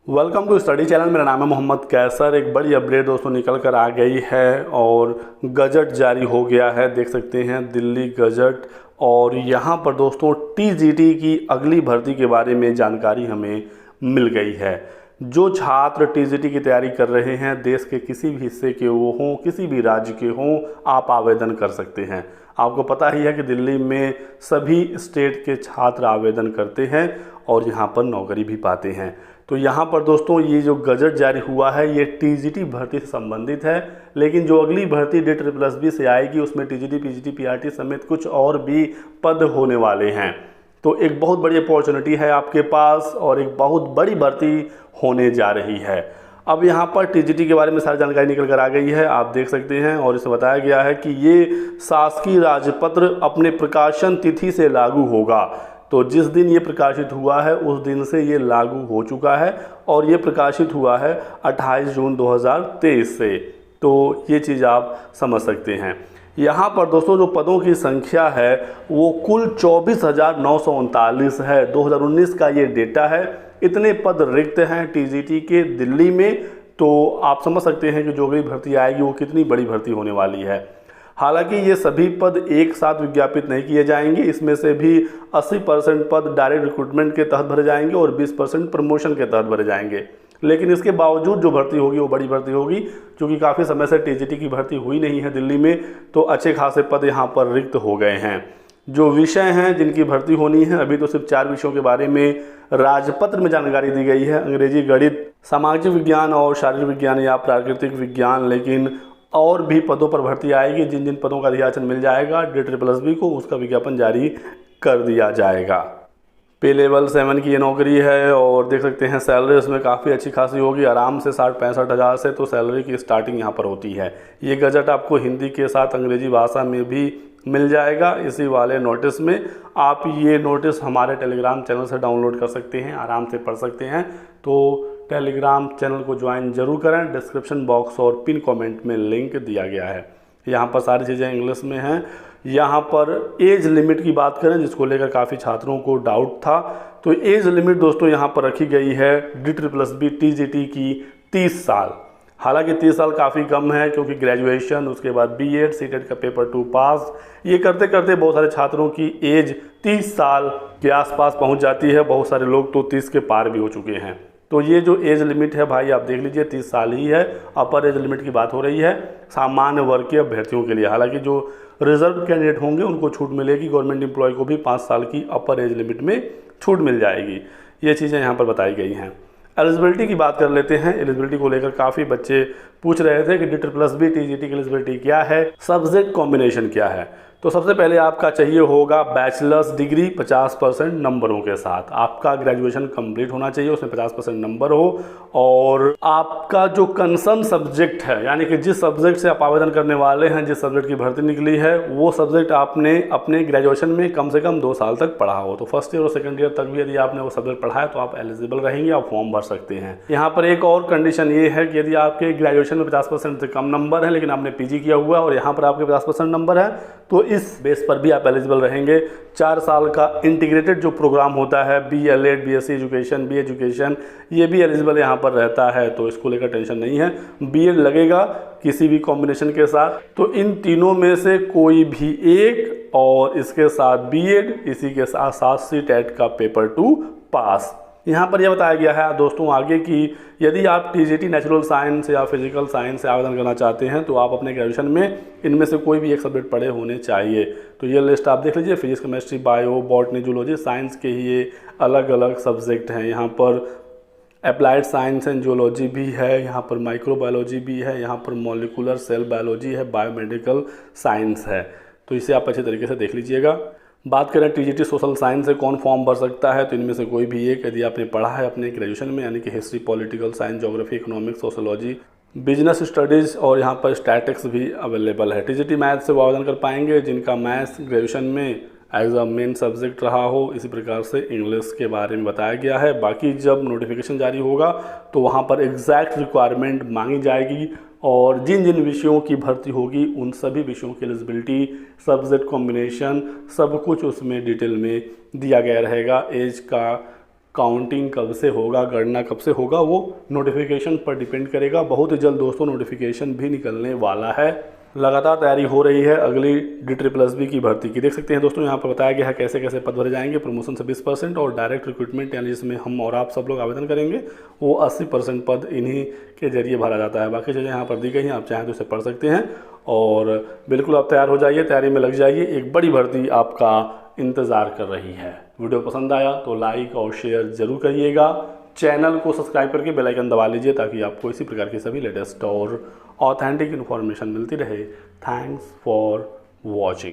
Welcome to study channel. मेरा नाम है मोहम्मद कैसर। एक बड़ी अपडेट दोस्तों निकल कर आ गई है और गजट जारी हो गया है। देख सकते हैं दिल्ली गजट। और यहाँ पर दोस्तों टीजीटी की अगली भर्ती के बारे में जानकारी हमें मिल गई है। जो छात्र टीजीटी की तैयारी कर रहे हैं, देश के किसी भी हिस्से के वो हों, किसी भी राज्य के हों, आप आवेदन कर सकते हैं। आपको पता ही है कि दिल्ली में सभी स्टेट के छात्र आवेदन करते हैं और यहाँ पर नौकरी भी पाते हैं। तो यहाँ पर दोस्तों ये जो गजट जारी हुआ है ये टीजीटी भर्ती से संबंधित है, लेकिन जो अगली भर्ती DSSB से आएगी उसमें टीजीटी, पीजीटी, पीआरटी समेत कुछ और भी पद होने वाले हैं। तो एक बहुत बड़ी अपॉर्चुनिटी है आपके पास और एक बहुत बड़ी भर्ती होने जा रही है। अब यहाँ पर टीजीटी के बारे में सारी जानकारी निकल कर आ गई है, आप देख सकते हैं। और इसमें बताया गया है कि ये शासकीय राजपत्र अपने प्रकाशन तिथि से लागू होगा। तो जिस दिन ये प्रकाशित हुआ है उस दिन से ये लागू हो चुका है और ये प्रकाशित हुआ है 28 जून 2023 से। तो ये चीज़ आप समझ सकते हैं। यहाँ पर दोस्तों जो पदों की संख्या है वो कुल 24,939 है। 2019 का ये डेटा है। इतने पद रिक्त हैं टीजीटी के दिल्ली में। तो आप समझ सकते हैं कि जो अगली भर्ती आएगी वो कितनी बड़ी भर्ती होने वाली है। हालांकि ये सभी पद एक साथ विज्ञापित नहीं किए जाएंगे। इसमें से भी 80% पद डायरेक्ट रिक्रूटमेंट के तहत भरे जाएंगे और 20% प्रमोशन के तहत भरे जाएंगे। लेकिन इसके बावजूद जो भर्ती होगी वो बड़ी भर्ती होगी, क्योंकि काफ़ी समय से टीजीटी की भर्ती हुई नहीं है दिल्ली में। तो अच्छे खासे पद यहाँ पर रिक्त हो गए हैं। जो विषय हैं जिनकी भर्ती होनी है, अभी तो सिर्फ 4 विषयों के बारे में राजपत्र में जानकारी दी गई है। अंग्रेजी, गणित, सामाजिक विज्ञान और शारीरिक विज्ञान या प्राकृतिक विज्ञान। लेकिन और भी पदों पर भर्ती आएगी। जिन जिन पदों का अधियाचन मिल जाएगा DSSB को, उसका विज्ञापन जारी कर दिया जाएगा। पे लेवल 7 की ये नौकरी है और देख सकते हैं सैलरी इसमें काफ़ी अच्छी खासी होगी। आराम से 60-65 हज़ार से तो सैलरी की स्टार्टिंग यहाँ पर होती है। ये गजट आपको हिंदी के साथ अंग्रेजी भाषा में भी मिल जाएगा। इसी वाले नोटिस में आप ये नोटिस हमारे टेलीग्राम चैनल से डाउनलोड कर सकते हैं, आराम से पढ़ सकते हैं। तो टेलीग्राम चैनल को ज्वाइन जरूर करें। डिस्क्रिप्शन बॉक्स और पिन कमेंट में लिंक दिया गया है। यहाँ पर सारी चीज़ें इंग्लिश में हैं। यहाँ पर एज लिमिट की बात करें, जिसको लेकर काफ़ी छात्रों को डाउट था, तो एज लिमिट दोस्तों यहाँ पर रखी गई है DSSB टीजीटी की 30 साल। हालांकि 30 साल काफ़ी कम है, क्योंकि ग्रेजुएशन, उसके बाद बीएड, सीटेट का पेपर 2 पास, ये करते करते बहुत सारे छात्रों की एज 30 साल के आसपास पहुंच जाती है। बहुत सारे लोग तो 30 के पार भी हो चुके हैं। तो ये जो एज लिमिट है भाई आप देख लीजिए 30 साल ही है। अपर एज लिमिट की बात हो रही है सामान्य वर्ग के अभ्यर्थियों के लिए। हालांकि जो रिजर्व कैंडिडेट होंगे उनको छूट मिलेगी। गवर्नमेंट एम्प्लॉय को भी 5 साल की अपर एज लिमिट में छूट मिल जाएगी। ये चीज़ें यहाँ पर बताई गई हैं। एलिजिबिलिटी की बात कर लेते हैं। एलिजिबिलिटी को लेकर काफ़ी बच्चे पूछ रहे थे कि DSSB टीजीटी की एलिजिबिलिटी क्या है, सब्जेक्ट कॉम्बिनेशन क्या है। तो सबसे पहले आपका चाहिए होगा बैचलर्स डिग्री 50% नंबरों के साथ। आपका ग्रेजुएशन कंप्लीट होना चाहिए, उसमें 50% नंबर हो। और आपका जो कंसर्न सब्जेक्ट है, यानी कि जिस सब्जेक्ट से आप आवेदन करने वाले हैं, जिस सब्जेक्ट की भर्ती निकली है, वो सब्जेक्ट आपने अपने ग्रेजुएशन में कम से कम 2 साल तक पढ़ा हो। तो फर्स्ट ईयर और सेकंड ईयर तक भी यदि आपने वो सब्जेक्ट पढ़ा है तो आप एलिजिबल रहेंगे, आप फॉर्म भर सकते हैं। यहाँ पर एक और कंडीशन ये है कि यदि आपके ग्रेजुएशन में 50% से कम नंबर है लेकिन आपने पीजी किया हुआ है और यहाँ पर आपके 50% नंबर है, तो इस बेस पर भी आप एलिजिबल रहेंगे। 4 साल का इंटीग्रेटेड जो प्रोग्राम होता है, BLED, BSc education, B education, ये भी एलिजिबल यहाँ पर रहता है। तो इसको लेकर टेंशन नहीं है। बीएड लगेगा किसी भी कॉम्बिनेशन के साथ। तो इन तीनों में से कोई भी एक, और इसके साथ बीएड, इसी के साथ साथ सीटेट का पेपर 2 पास। यहाँ पर यह बताया गया है दोस्तों आगे कि यदि आप टीजीटी नेचुरल साइंस या फिजिकल साइंस से आवेदन करना चाहते हैं तो आप अपने ग्रेजुएशन में इनमें से कोई भी एक सब्जेक्ट पढ़े होने चाहिए। तो ये लिस्ट आप देख लीजिए। Physics, chemistry, bio, botany, zoology, science के ही ये अलग अलग सब्जेक्ट हैं। यहाँ पर अप्लाइड साइंस एंड जूलॉजी भी है, यहाँ पर माइक्रोबायोलॉजी भी है, यहाँ पर मॉलिकुलर सेल बायोलॉजी है, बायोमेडिकल साइंस है। तो इसे आप अच्छे तरीके से देख लीजिएगा। बात करें टीजीटी सोशल साइंस से कौन फॉर्म भर सकता है, तो इनमें से कोई भी एक, यदि आपने पढ़ा है अपने ग्रेजुएशन में, यानी कि history, political science, geography, economics, sociology, business studies और यहाँ पर स्टैटिक्स भी अवेलेबल है। टीजीटी मैथ से वो आवेदन कर पाएंगे जिनका मैथ्स ग्रेजुएशन में एज अ मेन सब्जेक्ट रहा हो। इसी प्रकार से इंग्लिश के बारे में बताया गया है। बाकी जब नोटिफिकेशन जारी होगा तो वहाँ पर एग्जैक्ट रिक्वायरमेंट मांगी जाएगी और जिन जिन विषयों की भर्ती होगी उन सभी विषयों की एलिजिबिलिटी, सब्जेक्ट कॉम्बिनेशन, सब कुछ उसमें डिटेल में दिया गया रहेगा। एज का काउंटिंग कब से होगा, गणना कब से होगा, वो नोटिफिकेशन पर डिपेंड करेगा। बहुत ही जल्द दोस्तों नोटिफिकेशन भी निकलने वाला है। लगातार तैयारी हो रही है अगली DSSB की भर्ती की। देख सकते हैं दोस्तों यहाँ पर बताया गया है कैसे कैसे पद भरे जाएंगे। प्रमोशन से 20% और डायरेक्ट रिक्रूटमेंट यानी जिसमें हम और आप सब लोग आवेदन करेंगे वो 80% पद इन्हीं के जरिए भरा जाता है। बाकी चीज़ें यहाँ पर दी गई हैं, आप चाहें तो इसे पढ़ सकते हैं और बिल्कुल आप तैयार हो जाइए, तैयारी में लग जाइए। एक बड़ी भर्ती आपका इंतज़ार कर रही है। वीडियो पसंद आया तो लाइक और शेयर ज़रूर करिएगा। चैनल को सब्सक्राइब करके बेल आइकन दबा लीजिए ताकि आपको इसी प्रकार की सभी लेटेस्ट और ऑथेंटिक इन्फॉर्मेशन मिलती रहे। Thanks for watching.